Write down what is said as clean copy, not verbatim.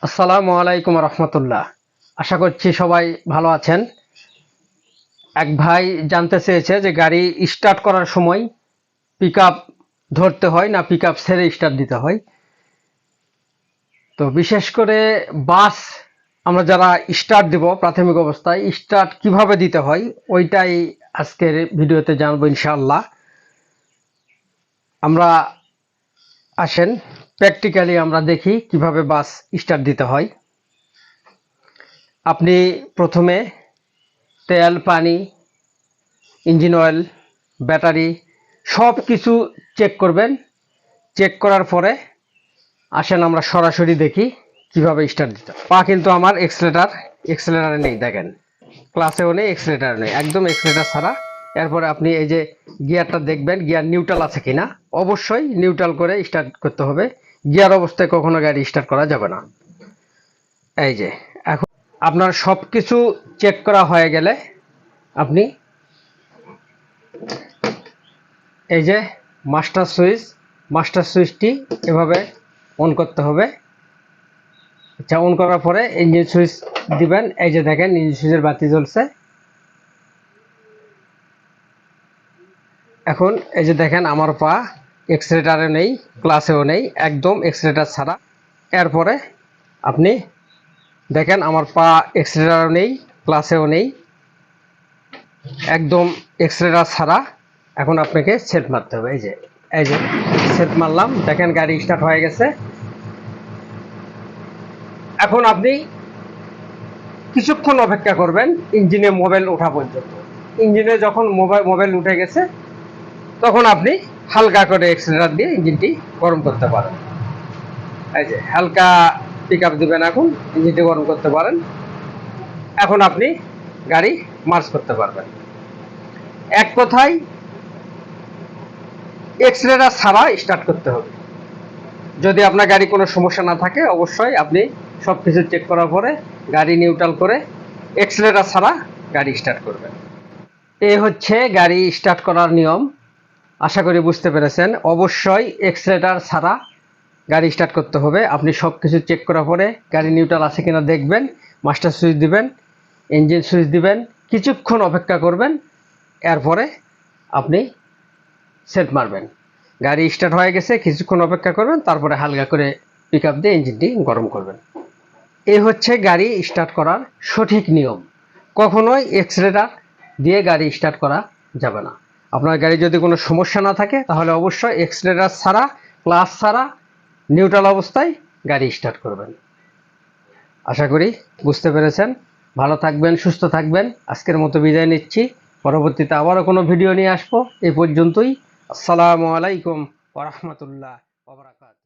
আসসালামু আলাইকুম রহমতুল্লাহ। আশা করছি সবাই ভালো আছেন। এক ভাই জানতে চেয়েছে যে গাড়ি স্টার্ট করার সময় পিক আপ ধরতে হয় না পিক আপ ছেড়ে স্টার্ট দিতে হয়। তো বিশেষ করে বাস আমরা যারা স্টার্ট দিব প্রাথমিক অবস্থায় স্টার্ট কিভাবে দিতে হয় ওইটাই আজকের ভিডিওতে জানবো ইনশাআল্লাহ। আমরা আসেন প্র্যাকটিক্যালি আমরা দেখি কিভাবে বাস স্টার্ট দিতে হয়। আপনি প্রথমে তেল, পানি, ইঞ্জিন অয়েল, ব্যাটারি সব কিছু চেক করবেন। চেক করার পরে আসেন আমরা সরাসরি দেখি কিভাবে স্টার্ট দিতে। পা কিন্তু আমার এক্সেলেটারে নেই, দেখেন ক্লাসেও নেই, এক্সেলেটারে নেই, একদম এক্সেলেটার ছাড়া। এরপরে আপনি এই যে গিয়ারটা দেখবেন, গিয়ার নিউট্রাল আছে কিনা। অবশ্যই নিউট্রাল করে স্টার্ট করতে হবে, গিয়ার অবস্থায় কখনো গাড়ি স্টার্ট করা যাবে না। এই যে এখন আপনার সব কিছু চেক করা হয়ে গেলে আপনি এই যে মাস্টার সুইচটি এভাবে অন করতে হবে। আচ্ছা, অন করার পরে ইঞ্জিন সুইচ দিবেন। এই যে দেখেন ইঞ্জিন সুইচের বাতি জ্বলছে। এখন এই যে দেখেন আমার পা এক্সেলেটারে নেই, ক্লাসেও নেই, একদম এক্সেলেটার ছাড়া। এরপরে আপনি দেখেন আমার পা এক্সেলেটারও নেই, ক্লাসেও নেই, একদম এক্সেলেটার ছাড়া। এখন আপনাকে সেট মারতে হবে। এই যে সেট মারলাম, দেখেন গাড়ি স্টার্ট হয়ে গেছে। এখন আপনি কিছুক্ষণ অপেক্ষা করবেন ইঞ্জিনে মোবাইল ওঠা পর্যন্ত। ইঞ্জিনে যখন মোবাইল উঠে গেছে তখন আপনি হালকা করে এক্সেলেটার দিয়ে ইঞ্জিনটি গরম করতে পারেন। এই যে হালকা পিক আপ দেবেন, এখন ইঞ্জিনটি গরম করতে পারেন। এখন আপনি গাড়ি মার্চ করতে পারবেন। এক কথায় এক্সেলেটার ছাড়া স্টার্ট করতে হবে। যদি আপনার গাড়ি কোনো সমস্যা না থাকে অবশ্যই আপনি সব কিছু চেক করার পরে গাড়ি নিউট্রাল করে এক্সেলেটার ছাড়া গাড়ি স্টার্ট করবেন। এ হচ্ছে গাড়ি স্টার্ট করার নিয়ম। আশা করি বুঝতে পেরেছেন। অবশ্যই এক্সেলেটার ছাড়া গাড়ি স্টার্ট করতে হবে। আপনি সব কিছু চেক করার পরে গাড়ি নিউট্রাল আছে কিনা দেখবেন, মাস্টার সুইচ দিবেন, ইঞ্জিন সুইচ দিবেন, কিছুক্ষণ অপেক্ষা করবেন। এরপরে আপনি সেট মারবেন। গাড়ি স্টার্ট হয়ে গেছে, কিছুক্ষণ অপেক্ষা করবেন, তারপরে হালকা করে পিক আপ দিয়ে ইঞ্জিনটি গরম করবেন। এই হচ্ছে গাড়ি স্টার্ট করার সঠিক নিয়ম। কখনোই এক্সেলেটার দিয়ে গাড়ি স্টার্ট করা যাবে না। আপনার গাড়ি যদি কোনো সমস্যা না থাকে তাহলে অবশ্যই এক্সেলেটার ছাড়া, ক্লাচ ছাড়া নিউট্রাল অবস্থায় গাড়ি স্টার্ট করবেন। আশা করি বুঝতে পেরেছেন। ভালো থাকবেন, সুস্থ থাকবেন। আজকের মতো বিদায় নিচ্ছি। পরবর্তীতে আবারও কোনো ভিডিও নিয়ে আসবো। এই পর্যন্তই। আসসালামু আলাইকুম ওয়া রাহমাতুল্লাহ ওয়া বারাকাতুহু।